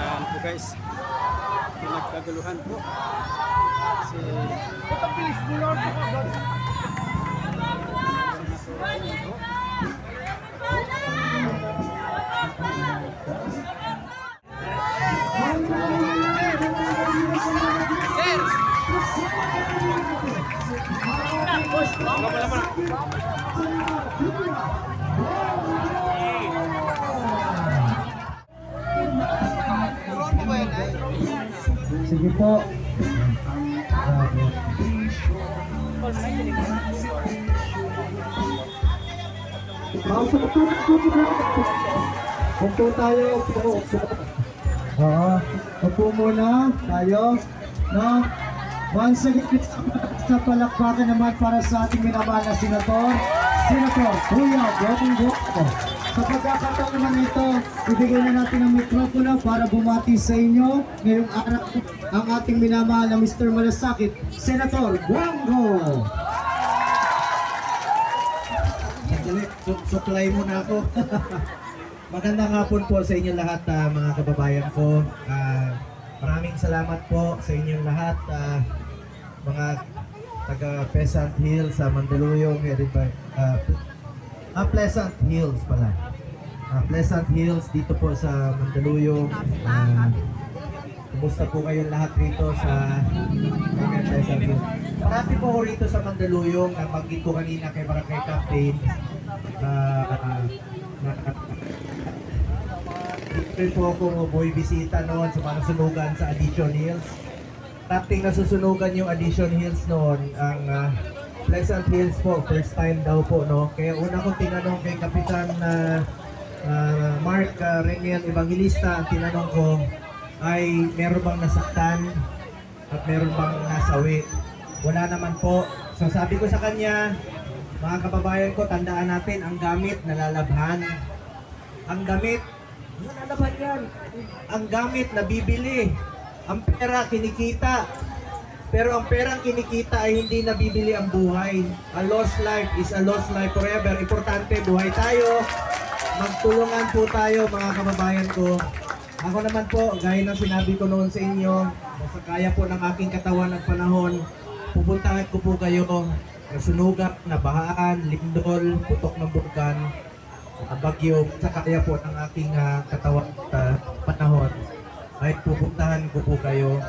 Yan po guys. Pinagkaguluhan po. Kasi sige po. Upo tayo, upo. Oo, upo muna tayo. No? Once again, sa palakpakan naman para sa ating minamahal na Senator Kuya Bongo. Sa pagkakataon naman ito, ibigay na natin ang mikropono para bumati sa inyo ngayong araw ang ating minamahal na Mr. Malasakit, Senator Bongo. Sandali, supply muna ako. Magandang hapon po sa inyo lahat, mga kababayan ko. Maraming salamat po sa inyong lahat, mga taga Pleasant Hills sa Mandaluyong, Pleasant Hills pala. Pleasant Hills dito po sa Mandaluyong. Kumusta po kayong lahat rito sa Pleasant Hills? Marami po ako rito sa Mandaluyong. Nabanggit ko kanina kay Barangay Captain. Dito po ako boy bisita noon sa mga sunugan sa Addition Hills. Taping nasusunugan yung Addition Hills noon, ang Pleasant Hills po, first time daw po, no? Kaya una kong tinanong kay Kapitan Mark Reniel Evangelista, ang tinanong ko ay meron bang nasaktan at meron bang nasawi? Wala naman po. So sabi ko sa kanya, mga kababayan ko, tandaan natin, ang gamit nalalabhan. Ang gamit, nalalabhan yan. Ang gamit nabibili. Ang pera kinikita. Pero ang perang kinikita ay hindi nabibili ang buhay. A lost life is a lost life forever. Importante, buhay tayo. Magtulungan po tayo, mga kababayan ko. Ako naman po, gaya ng sinabi ko noon sa inyo, sa kaya po ng aking katawan at panahon, pupuntahan ko po kayo na sunugan, nabahaan, lindol, putok ng bulkan, bagyo, sa kaya po ng aking katawan at panahon, ay pupuntahan ko po kayo.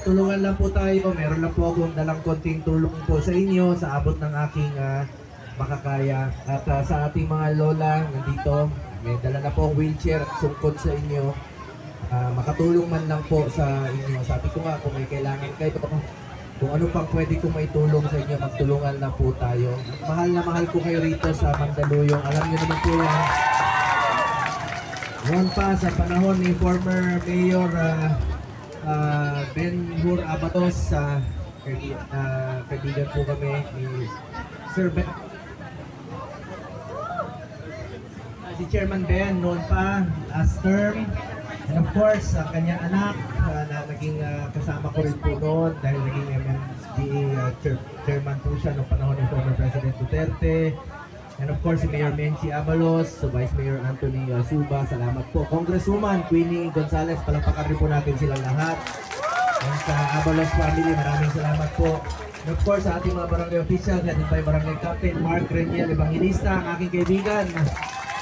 Tulungan lang po tayo. Meron lang po akong dalang konting tulong po sa inyo sa abot ng aking makakaya. At sa ating mga lola nandito, may dala na po ang wheelchair at sungkod sa inyo. Makatulong man lang po sa inyo. Sabi ko nga, kung may kailangan kayo, kung ano pang pwede kong maitulong sa inyo, magtulungan lang po tayo. Mahal na mahal ko kayo rito sa Mandaluyong. Alam niyo naman po yan. Noon pa sa panahon ni former Mayor Ben-Hur Abatos, kaibigan po kami ni Sir Ben. Si Chairman Ben noon pa, last term. And of course, kanyang anak na naging kasama ko rin po noon dahil naging MMDA chairman po siya noong panahon ni former President Duterte. And of course, si Mayor Menchi Abalos, so Vice Mayor Anthony Suba, salamat po. Congresswoman Queenie Gonzales, palakpakan rin po natin sila lahat. And sa Abalos family, maraming salamat po. And of course, sa ating mga barangay officials, ating by Barangay Captain Mark Reniel Evangelista, ang aking kaibigan.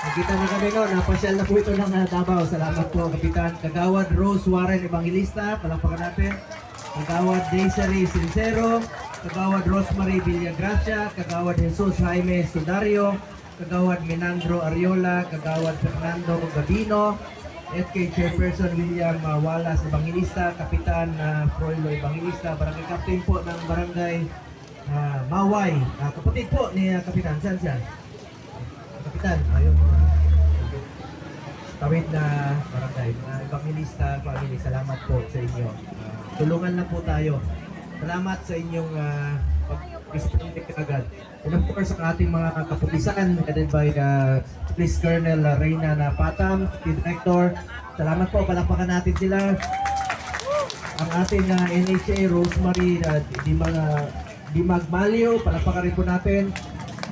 Nakita niyo kami noon, napasyal na po ito ng Davao. Salamat po, Kapitan. Kagawad Rose Warren Evangelista, palakpakan natin. Kagawad Desiree Sincero, Kagawad Rosemary Villagracia, Kagawad Jesus Jaime Sudario, Kagawad Menandro Ariola, Kagawad Fernando Gabino, FK Chairperson William Wallace Evangelista, Kapitan Froilo Evangelista, Barangay Captain po ng Barangay Maway, kapatid po ni Kapitan. Saan siya? Kapitan, ayun tawid na barangay, Evangelista family, salamat po sa inyo. Tulungan lang po tayo. Salamat sa inyong pag-responde agad. And of course, ang ating mga kapulisan, headed by Police Colonel Reyna Napatam, Director. Salamat po, palakpakan natin sila. Ang ating NHA, Rosemary Dimagmalio, palakpakan rin po natin.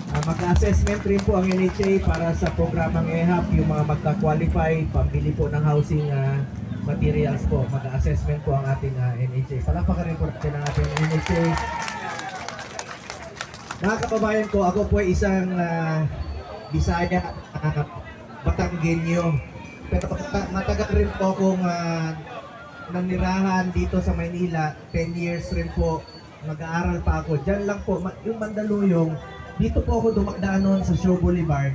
Mag-assessment rin po ang NHA para sa programang EHAP, yung mga magka-qualify, pambili po ng housing materials po. Mag-assessment po ang ating NHA. Palakpakan rin po natin ang ating NHA. Mga kababayan ko, ako po ay isang Bisaya, Batanggenyo. Pero matagal rin po akong nanirahan dito sa Maynila. 10 years rin po. Mag-aaral pa ako. Diyan lang po, yung Mandaluyong, dito po ako dumadaan noon sa Show Boulevard.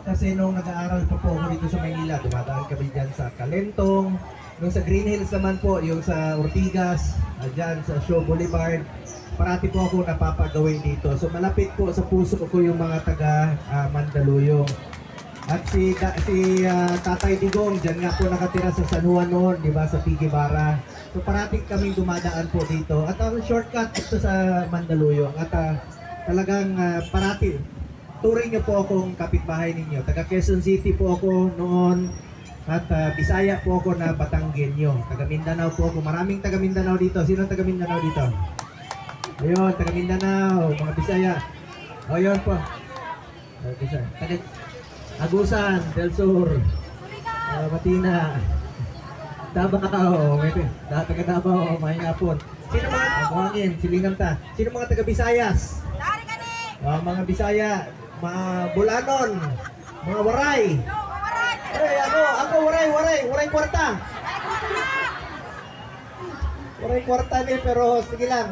Kasi nung nag-aaral pa po ako dito sa Maynila, dumadaan kami dyan sa Calentong. Nung sa Green Hills naman po, yung sa Ortigas, dyan sa Show Boulevard. Parati po ako napapagawin dito. So malapit po sa puso ko yung mga taga Mandaluyong. At si Tatay Digong, dyan nga po nakatira sa San Juan noon, di ba, sa Pigibara. So parating kami dumadaan po dito. At ang shortcut dito sa Mandaluyong. At talagang parati, turing niyo po akong kapitbahay ninyo. Taga Quezon City po ako noon. At Bisaya po ako na Batanggenyo. Taga Mindanao po ako. Maraming taga Mindanao dito. Sino taga Mindanao dito? Ayun, taga Mindanao, mga Bisaya. O, yun po. Bisaya. Taga Agusan, Del Sur, Matina, Davao, taga Davao, Mahingapon. Sino mga buhangin, silingan ta. Sino mga taga Bisayas? Mga Bisaya, mga Bulanon, mga Waray. Ay, ako Waray kwarta. Waray kwarta din, pero sige lang.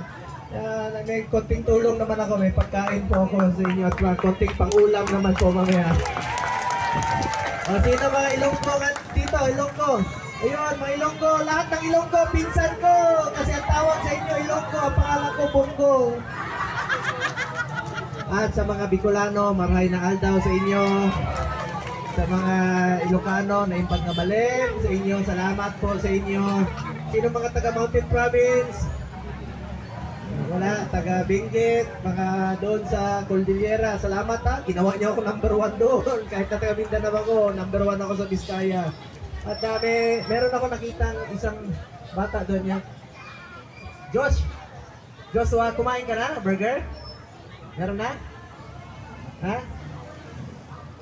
May konting tulong naman ako, may pagkain po ako sa inyo at konting pang-ulam naman po mamaya. Sino mga Ilonggo dito? Ilonggo. Ayun, mga Ilonggo. Lahat ng Ilonggo, pinsan ko. Kasi ang tawag sa inyo, Ilonggo. Ang pangalan ko, Bongo. At sa mga Bicolano, maray na aldaw sa inyo. Sa mga Ilocano, na impag na balim sa inyo. Salamat po sa inyo. Sino mga taga Mountain Province? Wala, taga Benguet, mga doon sa Cordillera. Salamat ha, ginawa niyo ako number 1 doon. Kahit na taga Mindanao ako, number 1 ako sa Vizcaya. At meron ako nakitang isang bata doon niya. Joshua, kumain ka na? Burger? Meron na? Ha?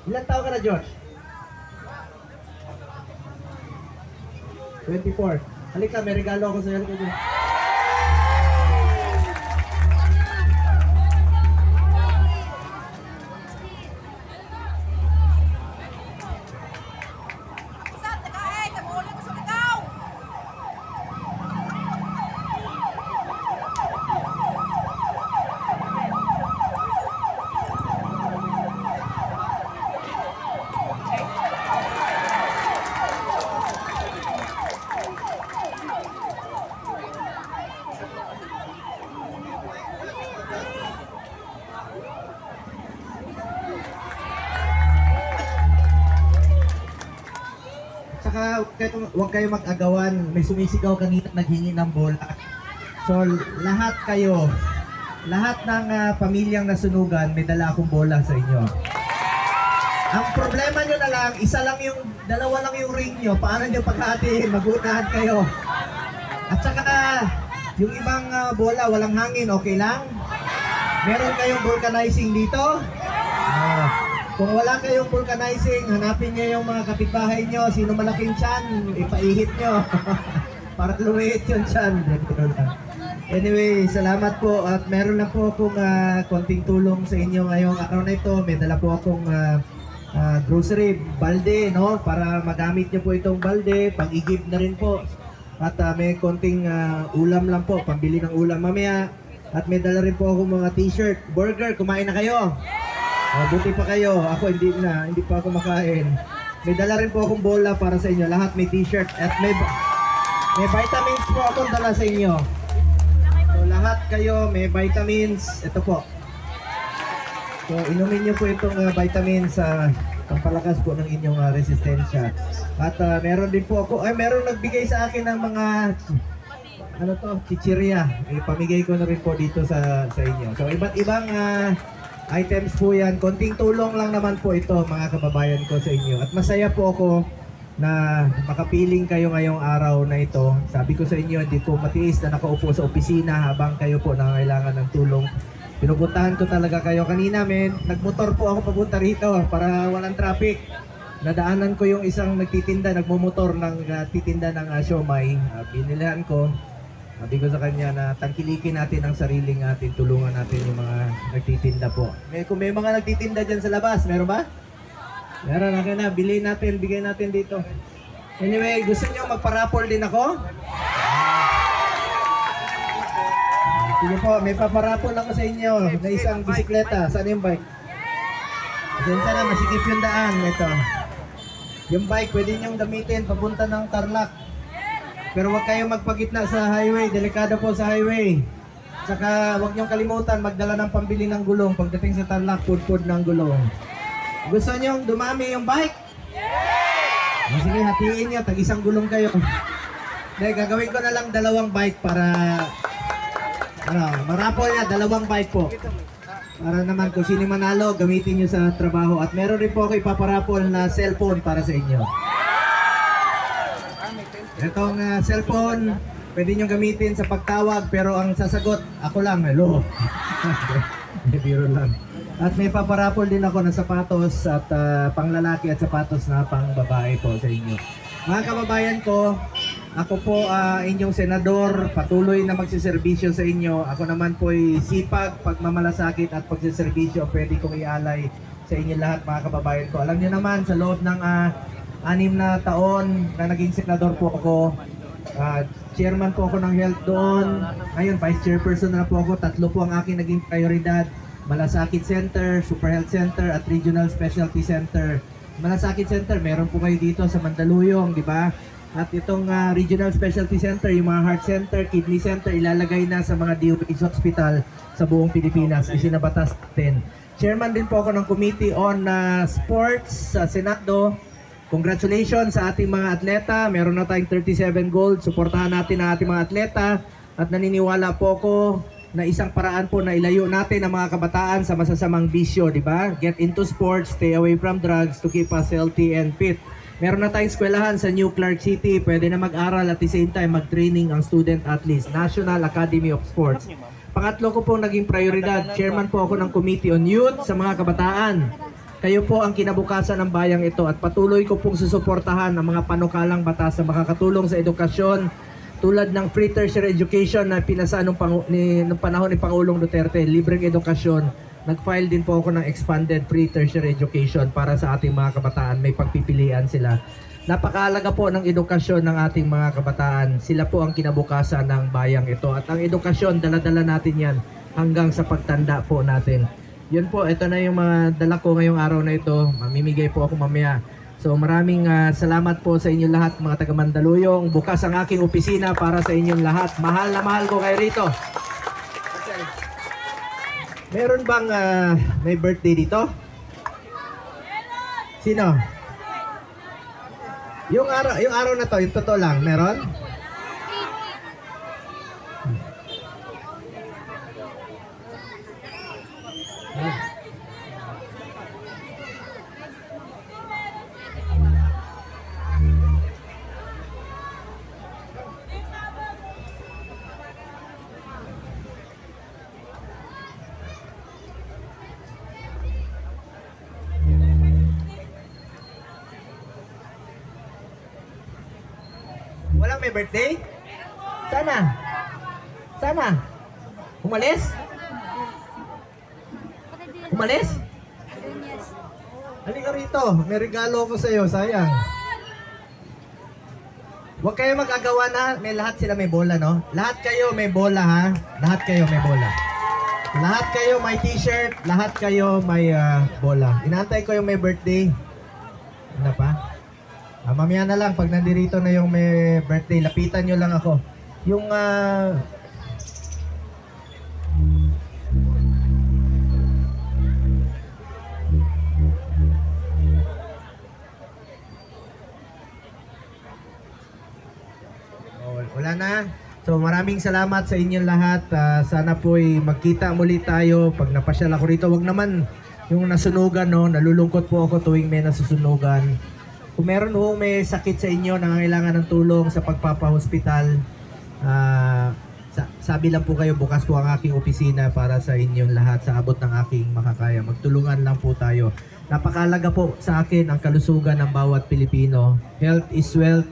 Ilan taon ka na, Josh? 24. Halika, may regalo ako sa iyo. Saka huwag kayo mag-agawan. May sumisigaw kanina naghingi ng bola. So lahat kayo, lahat ng pamilyang nasunugan, may dala akong bola sa inyo. Ang problema nyo na lang, dalawa lang yung ring nyo. Paano nyo paghatiin? Magunahan kayo. At saka yung ibang bola, walang hangin, okay lang? Meron kayong vulcanizing dito? Kung wala kayong vulcanizing, hanapin nyo yung mga kapitbahay nyo. Sino malaking tiyan, ipaihit nyo. Para lumiit yung tiyan. Anyway, salamat po. At meron na po akong konting tulong sa inyo ngayong araw na ito. May dala po akong grocery, balde, no? Para magamit nyo po itong balde. Pag-igib na rin po. At may konting ulam lang po. Pambili ng ulam mamaya. At may dala rin po akong mga t-shirt. Burger, kumain na kayo? Buti pa kayo. Ako hindi pa ako makain. May dala rin po akong bola para sa inyo. Lahat may t-shirt. At may vitamins po akong dala sa inyo. So lahat kayo may vitamins. Ito po. So inumin nyo po itong vitamins sa pampalakas po ng inyong resistensya. At meron din po ako, meron nagbigay sa akin ng mga chichirya. Ipamigay ko na rin po dito sa inyo. So iba't ibang items po yan. Konting tulong lang naman po ito mga kababayan ko sa inyo. At masaya po ako na makapiling kayo ngayong araw na ito. Sabi ko sa inyo, hindi po matiis na nakaupo sa opisina habang kayo po nangangailangan ng tulong. Pinupuntahan ko talaga kayo kanina, nagmotor po ako papunta rito para walang traffic. nadaanan ko yung isang nagtitinda, nagmumotor ng titinda ng siomay. Binilihan ko. Sabi ko sa kanya na tangkilikin natin ang sariling atin, tulungan natin yung mga nagtitinda po. Kung may mga nagtitinda dyan sa labas, meron ba? Meron, okay na, bilhin natin, bigay natin dito. Anyway, gusto nyo magparapol din ako? Sige po, may paparapol ako sa inyo na isang bisikleta. Saan yung bike? Pasensya na, masikip yung daan. Ito. Yung bike, pwede nyong gamitin papunta ng Tarlac. Pero huwag kayong magpagitna sa highway. Delikado po sa highway. Saka huwag nyong kalimutan magdala ng pambili ng gulong. Pagdating sa Tarlac, pud-pud ng gulong. Gusto nyong dumami yung bike? Sige, hatiin nyo. Tag-isang gulong kayo. Dahil gagawin ko na lang 2 bike para marapol niya, 2 bike po. Para naman kung sino manalo, gamitin nyo sa trabaho. At meron rin po ako ipaparapol na cellphone para sa inyo. Itong cellphone, pwede nyo gamitin sa pagtawag, pero ang sasagot, ako lang, hello. Biro lang. At may paparapol din ako ng sapatos at panglalaki at sapatos na pang babae po sa inyo. Mga kababayan ko, ako po inyong senador, patuloy na magsiservisyo sa inyo. Ako naman po ay sipag, pagmamalasakit at pagsiservisyo pwede kong ialay sa inyo lahat mga kababayan ko. Alam niyo naman, sa loob ng 6 na taon na naging senador po ako, chairman po ako ng health doon. Ngayon, vice chairperson na po ako. 3 po ang aking naging prioridad. Malasakit Center, Super Health Center at Regional Specialty Center. Malasakit Center, meron po kayo dito sa Mandaluyong, di ba? At itong Regional Specialty Center, yung mga heart center, kidney center, ilalagay na sa mga DOH hospital sa buong Pilipinas. Isinabatas natin. Chairman din po ako ng Committee on Sports sa Senado. Congratulations sa ating mga atleta. Meron na tayong 37 gold. Suportahan natin ang ating mga atleta. At naniniwala po ako na isang paraan po na ilayo natin ang mga kabataan sa masasamang bisyo, di ba? Get into sports, stay away from drugs to keep us healthy and fit. Meron na tayong eskwelahan sa New Clark City. Pwede na mag-aral at the same time mag-training ang student athletes. National Academy of Sports. Pangatlo ko pong naging prioridad, chairman po ako ng Committee on Youth sa mga kabataan. Kayo po ang kinabukasan ng bayang ito at patuloy ko pong susuportahan ang mga panukalang batas na makakatulong sa edukasyon tulad ng free tertiary education na pinasa nung panahon ni Pangulong Duterte, libreng edukasyon. Nag-file din po ako ng expanded free tertiary education para sa ating mga kabataan. May pagpipilian sila. Napakahalaga po ng edukasyon ng ating mga kabataan. Sila po ang kinabukasan ng bayang ito. At ang edukasyon, dala-dala natin yan hanggang sa pagtanda po natin. Yun po, ito na yung mga dala ko ngayong araw na ito. Mamimigay po ako mamaya. So maraming salamat po sa inyong lahat mga taga Mandaluyong. Bukas ang aking opisina para sa inyong lahat. Mahal na mahal ko kayo rito. Meron bang may birthday dito? Sino? Yung araw na to, yung totoo lang, meron? Walang may birthday? Sana? Sana? Umalis? Umalis? Halika rito. May regalo ko sa iyo. Sayang. Huwag kayo magagawa na may lahat sila may bola, no? Lahat kayo may bola, ha? Lahat kayo may bola. Lahat kayo may t-shirt. Lahat kayo may bola. Inaantay ko yung may birthday. Ano pa? Mamaya na lang, pag nandirito na yung may birthday, lapitan nyo lang ako. Yung wala na. So maraming salamat sa inyong lahat. Sana po'y magkita muli tayo pag napasyal ako rito. Wag naman yung nasunugan, no? Nalulungkot po ako tuwing may nasusunugan. Kung meron may sakit sa inyo, nangangailangan ng tulong sa pagpapahospital, sabi lang po kayo, bukas po ang aking opisina para sa inyong lahat sa abot ng aking makakaya. Magtulungan lang po tayo. Napakalaga po sa akin ang kalusugan ng bawat Pilipino. Health is wealth.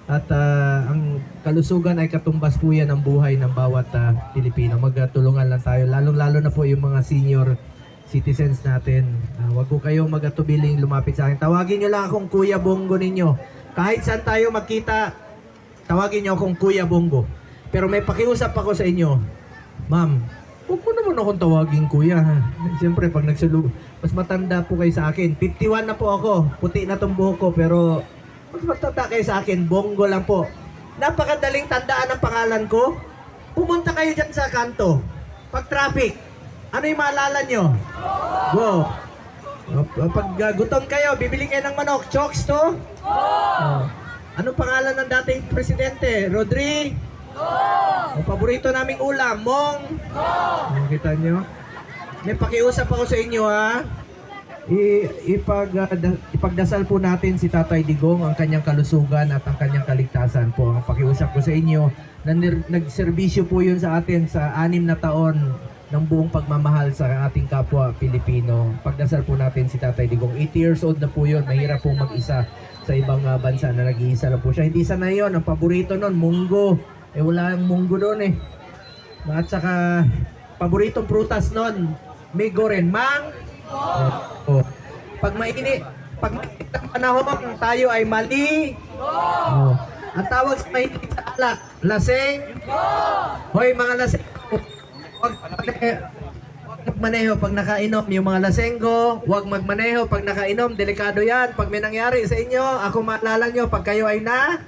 At ang kalusugan ay katumbas po yan ng buhay ng bawat Pilipino. Magtulungan lang tayo. Lalong-lalo na po yung mga senior citizens natin. Wag po kayong magatubiling lumapit sa akin. Tawagin nyo lang akong Kuya Bongo ninyo. Kahit saan tayo magkita, tawagin nyo akong Kuya Bongo. Pero may pakiusap ako sa inyo. Ma'am, huwag mo naman akong tawagin kuya. Siyempre, pag mas matanda po kayo sa akin. 51 na po ako. Puti na tong buhok ko, pero mas matanda kayo sa akin. Bongo lang po. Napakadaling tandaan ang pangalan ko. Pumunta kayo dyan sa kanto. Pag traffic, ano yung maalala nyo? Go. Pag gutom kayo, bibili kayo ng manok. Chokes to? Anong pangalan ng dating presidente? Rodri? Ang paborito naming ulam, mong. Kita nyo? May pakiusap ako sa inyo ha. Ipagdasal po natin si Tatay Digong, ang kanyang kalusugan at ang kanyang kaligtasan po. Ang pakiusap ko sa inyo, nagserbisyo po yun sa atin sa 6 na taon ng buong pagmamahal sa ating kapwa Pilipino. Pagdasal po natin si Tatay Digong. 80 years old na po yun. Mahirap po mag-isa sa ibang bansa na nag-iisa lang po siya. Hindi sanay yun. Ang paborito nun, munggo. Wala ang munggo doon eh. At saka, paboritong prutas nun, migo rin, mang. Pag mainit ang panahon, tayo ay mali. Ang tawag sa mainit sa alak, laseng. Hoy mga laseng, huwag magmaneho pag nakainom. Yung mga lasenggo, huwag magmaneho pag nakainom. Delikado yan. Pag may nangyari sa inyo, ako maalala nyo, pag kayo ay na.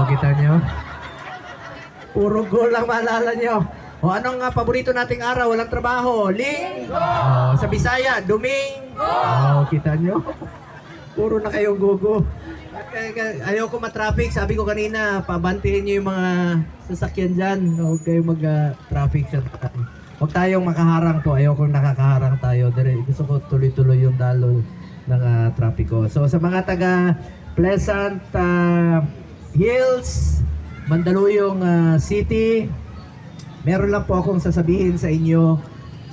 Kita nyo? Puro goal lang maalala nyo. Anong paborito nating araw? Walang trabaho. Ling. Sa Bisaya, Duming. Kita nyo? Puro na kayong gogo. Ayoko matraffic. Sabi ko kanina, pabantihin nyo yung mga sasakyan dyan. Huwag kayong mag-traffic. Huwag tayong makaharang po. Ayoko nakakaharang tayo. Gusto ko tuloy-tuloy yung dalo ng trapiko. So sa mga taga Pleasant Hills, Mandaluyong City, meron lang po akong sasabihin sa inyo.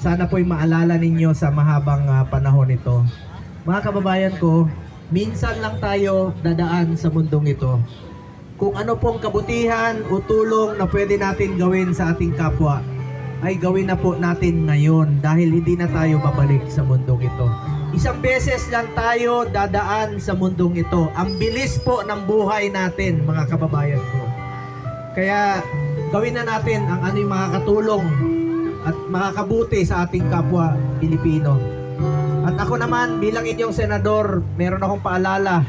Sana po'y maalala ninyo sa mahabang panahon ito. Mga kababayan ko, minsan lang tayo dadaan sa mundong ito. Kung ano pong kabutihan o tulong na pwede natin gawin sa ating kapwa, ay gawin na po natin ngayon dahil hindi na tayo babalik sa mundong ito. Isang beses lang tayo dadaan sa mundong ito. Ang bilis po ng buhay natin, mga kababayan ko. Kaya gawin na natin ang ano yung makakatulong at makakabuti sa ating kapwa Pilipino. At ako naman bilang inyong senador, meron akong paalala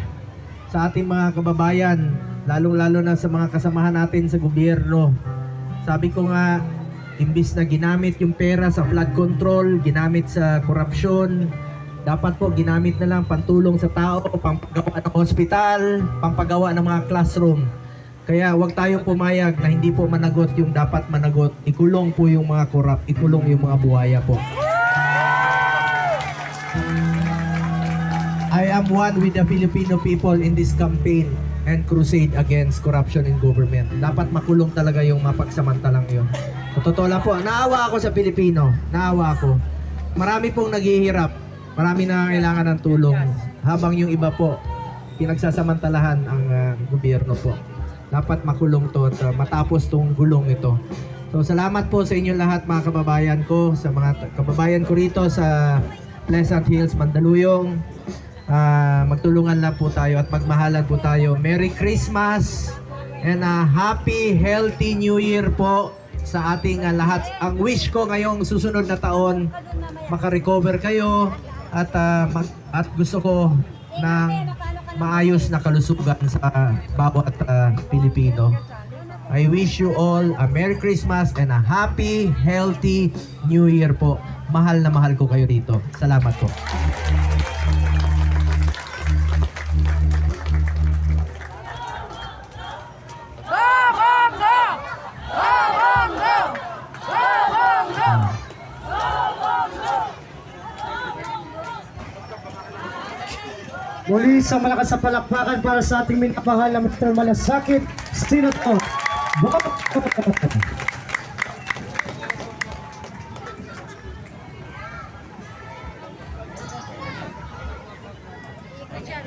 sa ating mga kababayan, lalong-lalo na sa mga kasamahan natin sa gobyerno. Sabi ko nga, imbis na ginamit yung pera sa flood control, ginamit sa korupsyon, dapat po ginamit na lang pantulong sa tao, pampagawa ng hospital, pampagawa ng mga classroom. Kaya huwag tayong pumayag na hindi po managot yung dapat managot. Ikulong po yung mga korap, ikulong yung mga buhaya po. I am one with the Filipino people in this campaign and crusade against corruption in government. Dapat makulong talaga yung mapagsamantalang yun. Totoo lang po, naawa ako sa Pilipino. Naawa ako. Marami pong naghihirap. Marami na kailangan ng tulong. Habang yung iba po, pinagsasamantalahan ang gobyerno po. Dapat makulong to at matapos tong gulong ito. So salamat po sa inyo lahat mga kababayan ko, sa mga kababayan ko rito sa Pleasant Hills, Mandaluyong. Magtulungan lang po tayo at magmahalan po tayo. Merry Christmas and a Happy Healthy New Year po sa ating lahat. Ang wish ko ngayong susunod na taon, makarecover kayo at gusto ko ng maayos na kalusugan sa bawat Pilipino. I wish you all a Merry Christmas and a Happy, Healthy New Year po. Mahal na mahal ko kayo dito. Salamat po. Muli sa malakas na palakpakan para sa ating minamahal na Mr. Malasakit, Senator Go!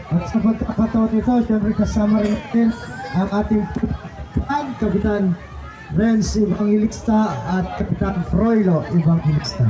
At sa pagkakataon nito, siyempre kasama rin natin ang ating Kapitan Renz Evangelista at Kapitan Froilo Evangelista.